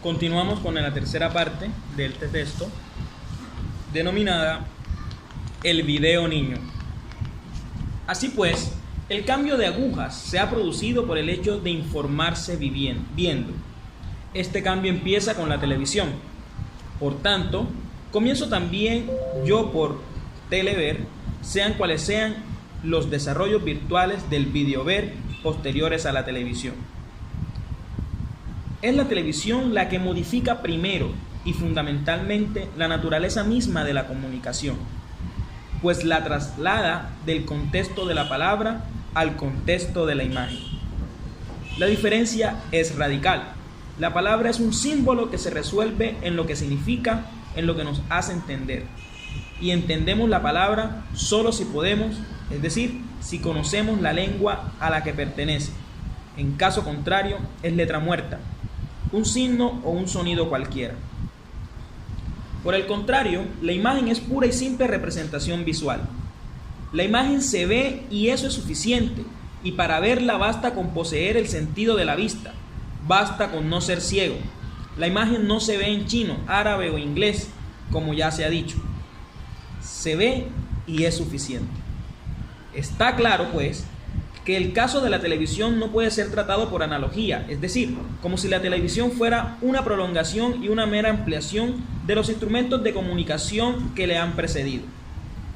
Continuamos con la tercera parte de este texto, denominada El video niño. Así pues, el cambio de agujas se ha producido por el hecho de informarse viendo. Este cambio empieza con la televisión. Por tanto, comienzo también yo por telever, sean cuales sean los desarrollos virtuales del videover posteriores a la televisión. Es la televisión la que modifica primero y fundamentalmente la naturaleza misma de la comunicación, pues la traslada del contexto de la palabra al contexto de la imagen. La diferencia es radical. La palabra es un símbolo que se resuelve en lo que significa, en lo que nos hace entender. Y entendemos la palabra solo si podemos, es decir, si conocemos la lengua a la que pertenece. En caso contrario, es letra muerta, un signo o un sonido cualquiera. Por el contrario, la imagen es pura y simple representación visual. La imagen se ve y eso es suficiente, y para verla basta con poseer el sentido de la vista, basta con no ser ciego. La imagen no se ve en chino, árabe o inglés, como ya se ha dicho. Se ve y es suficiente. Está claro, pues, que el caso de la televisión no puede ser tratado por analogía, es decir, como si la televisión fuera una prolongación y una mera ampliación de los instrumentos de comunicación que le han precedido.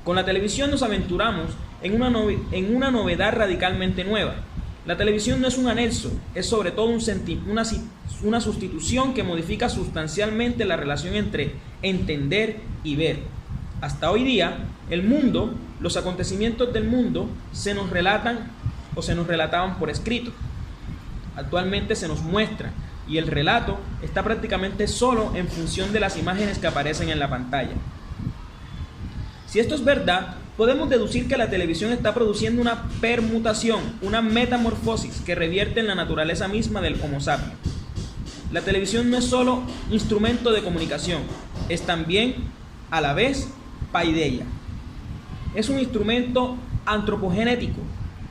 Con la televisión nos aventuramos en una novedad radicalmente nueva. La televisión no es un anexo, es sobre todo una sustitución que modifica sustancialmente la relación entre entender y ver. Hasta hoy día, el mundo, los acontecimientos del mundo se nos relatan o se nos relataban por escrito. Actualmente se nos muestra y el relato está prácticamente solo en función de las imágenes que aparecen en la pantalla. Si esto es verdad, podemos deducir que la televisión está produciendo una permutación, una metamorfosis que revierte en la naturaleza misma del Homo sapiens. La televisión no es solo instrumento de comunicación, es también, a la vez, paideia. Es un instrumento antropogenético,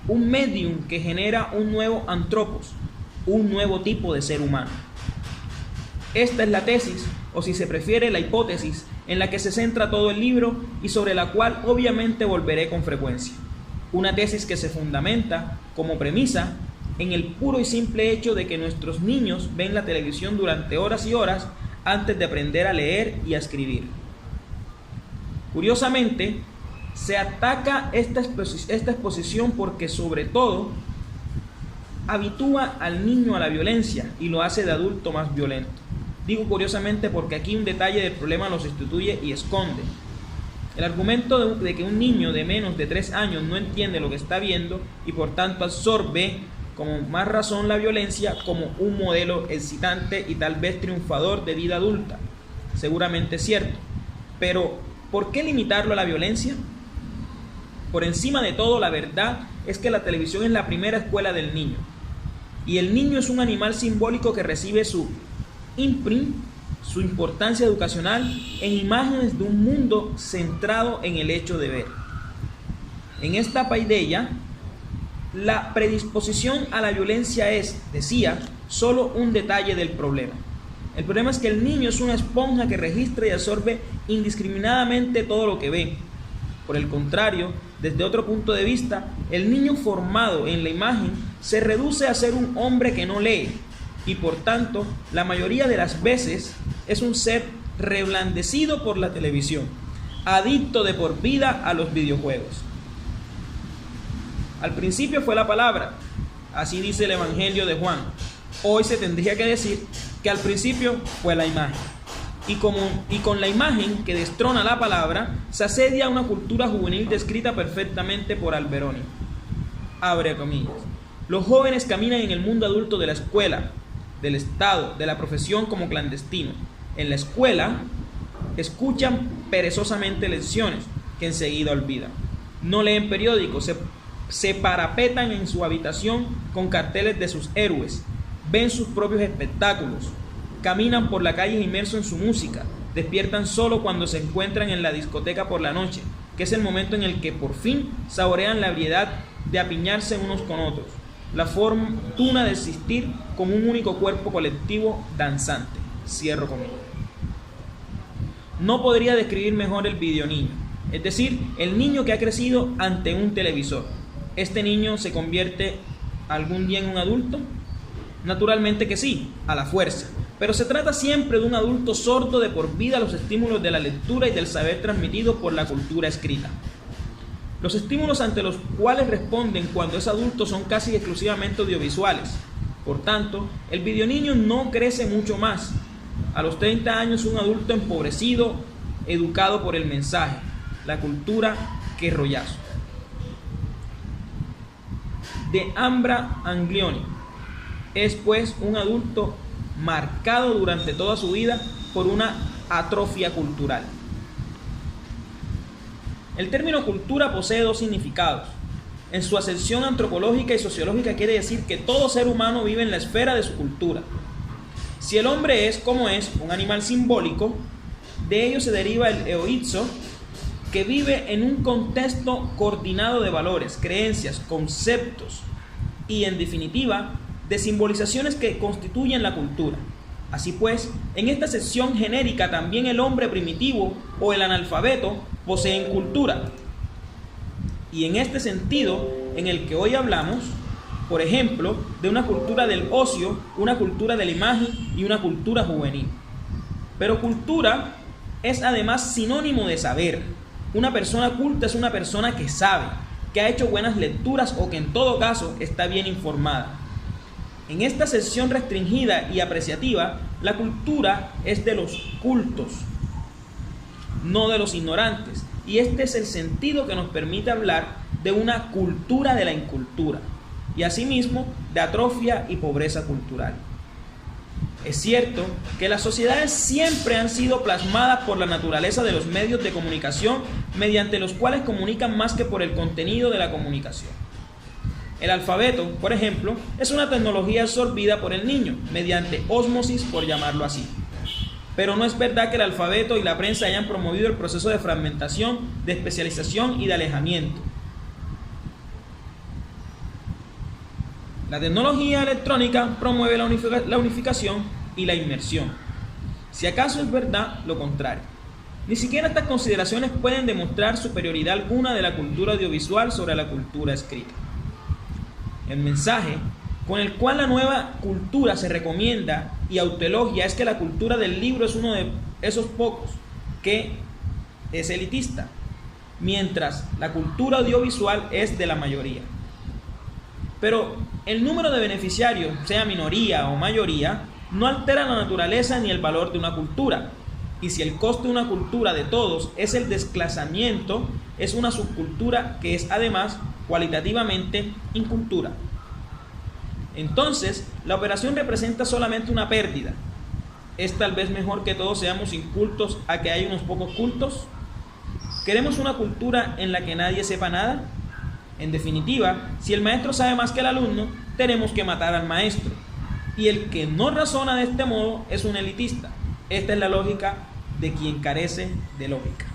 un medium que genera un nuevo antropos, un nuevo tipo de ser humano. Esta es la tesis, o si se prefiere, la hipótesis, en la que se centra todo el libro y sobre la cual obviamente volveré con frecuencia. Una tesis que se fundamenta, como premisa, en el puro y simple hecho de que nuestros niños ven la televisión durante horas y horas antes de aprender a leer y a escribir. Curiosamente, se ataca esta exposición porque sobre todo habitúa al niño a la violencia y lo hace de adulto más violento. Digo curiosamente porque aquí un detalle del problema lo sustituye y esconde. El argumento de que un niño de menos de 3 años no entiende lo que está viendo y por tanto absorbe con más razón la violencia como un modelo excitante y tal vez triunfador de vida adulta. Seguramente es cierto, pero ¿por qué limitarlo a la violencia? Por encima de todo, la verdad es que la televisión es la primera escuela del niño. Y el niño es un animal simbólico que recibe su imprint, su importancia educacional, en imágenes de un mundo centrado en el hecho de ver. En esta paideia, la predisposición a la violencia es, decía, solo un detalle del problema. El problema es que el niño es una esponja que registra y absorbe indiscriminadamente todo lo que ve. Por el contrario, desde otro punto de vista, el niño formado en la imagen se reduce a ser un hombre que no lee y por tanto, la mayoría de las veces es un ser reblandecido por la televisión, adicto de por vida a los videojuegos. Al principio fue la palabra, así dice el Evangelio de Juan. Hoy se tendría que decir que al principio fue la imagen. Y con la imagen que destrona la palabra, se asedia una cultura juvenil descrita perfectamente por Alberoni. Abre comillas. Los jóvenes caminan en el mundo adulto de la escuela, del Estado, de la profesión como clandestinos. En la escuela, escuchan perezosamente lecciones que enseguida olvidan. No leen periódicos, se parapetan en su habitación con carteles de sus héroes, ven sus propios espectáculos, caminan por la calle inmersos en su música, despiertan solo cuando se encuentran en la discoteca por la noche, que es el momento en el que por fin saborean la ebriedad de apiñarse unos con otros, la fortuna de existir como un único cuerpo colectivo danzante. Cierro comillas. No podría describir mejor el videoniño, es decir, el niño que ha crecido ante un televisor. ¿Este niño se convierte algún día en un adulto? Naturalmente que sí, a la fuerza. Pero se trata siempre de un adulto sordo de por vida a los estímulos de la lectura y del saber transmitido por la cultura escrita. Los estímulos ante los cuales responden cuando es adulto son casi exclusivamente audiovisuales. Por tanto, el videoniño no crece mucho más. A los 30 años un adulto empobrecido, educado por el mensaje, la cultura, qué rollazo. De Ambra Anglioni. Es pues un adulto marcado durante toda su vida por una atrofia cultural. El término cultura posee dos significados. En su acepción antropológica y sociológica quiere decir que todo ser humano vive en la esfera de su cultura. Si el hombre es, como es, un animal simbólico, de ello se deriva el eoizo, que vive en un contexto coordinado de valores, creencias, conceptos y, en definitiva, de simbolizaciones que constituyen la cultura. Así pues, en esta sección genérica también el hombre primitivo o el analfabeto poseen cultura. Y en este sentido, en el que hoy hablamos, por ejemplo, de una cultura del ocio, una cultura de la imagen y una cultura juvenil. Pero cultura es además sinónimo de saber. Una persona culta es una persona que sabe, que ha hecho buenas lecturas o que en todo caso está bien informada. En esta sección restringida y apreciativa, la cultura es de los cultos, no de los ignorantes, y este es el sentido que nos permite hablar de una cultura de la incultura, y asimismo de atrofia y pobreza cultural. Es cierto que las sociedades siempre han sido plasmadas por la naturaleza de los medios de comunicación mediante los cuales comunican más que por el contenido de la comunicación. El alfabeto, por ejemplo, es una tecnología absorbida por el niño mediante ósmosis, por llamarlo así. Pero no es verdad que el alfabeto y la prensa hayan promovido el proceso de fragmentación, de especialización y de alejamiento. La tecnología electrónica promueve la unificación y la inmersión. Si acaso es verdad lo contrario. Ni siquiera estas consideraciones pueden demostrar superioridad alguna de la cultura audiovisual sobre la cultura escrita. El mensaje con el cual la nueva cultura se recomienda y autoelogia es que la cultura del libro es uno de esos pocos que es elitista, mientras la cultura audiovisual es de la mayoría. Pero el número de beneficiarios, sea minoría o mayoría, no altera la naturaleza ni el valor de una cultura. Y si el costo de una cultura de todos es el desplazamiento, es una subcultura que es además cualitativamente incultura. Entonces, la operación representa solamente una pérdida. ¿Es tal vez mejor que todos seamos incultos a que haya unos pocos cultos? ¿Queremos una cultura en la que nadie sepa nada? En definitiva, si el maestro sabe más que el alumno, tenemos que matar al maestro. Y el que no razona de este modo es un elitista. Esta es la lógica de quien carece de lógica.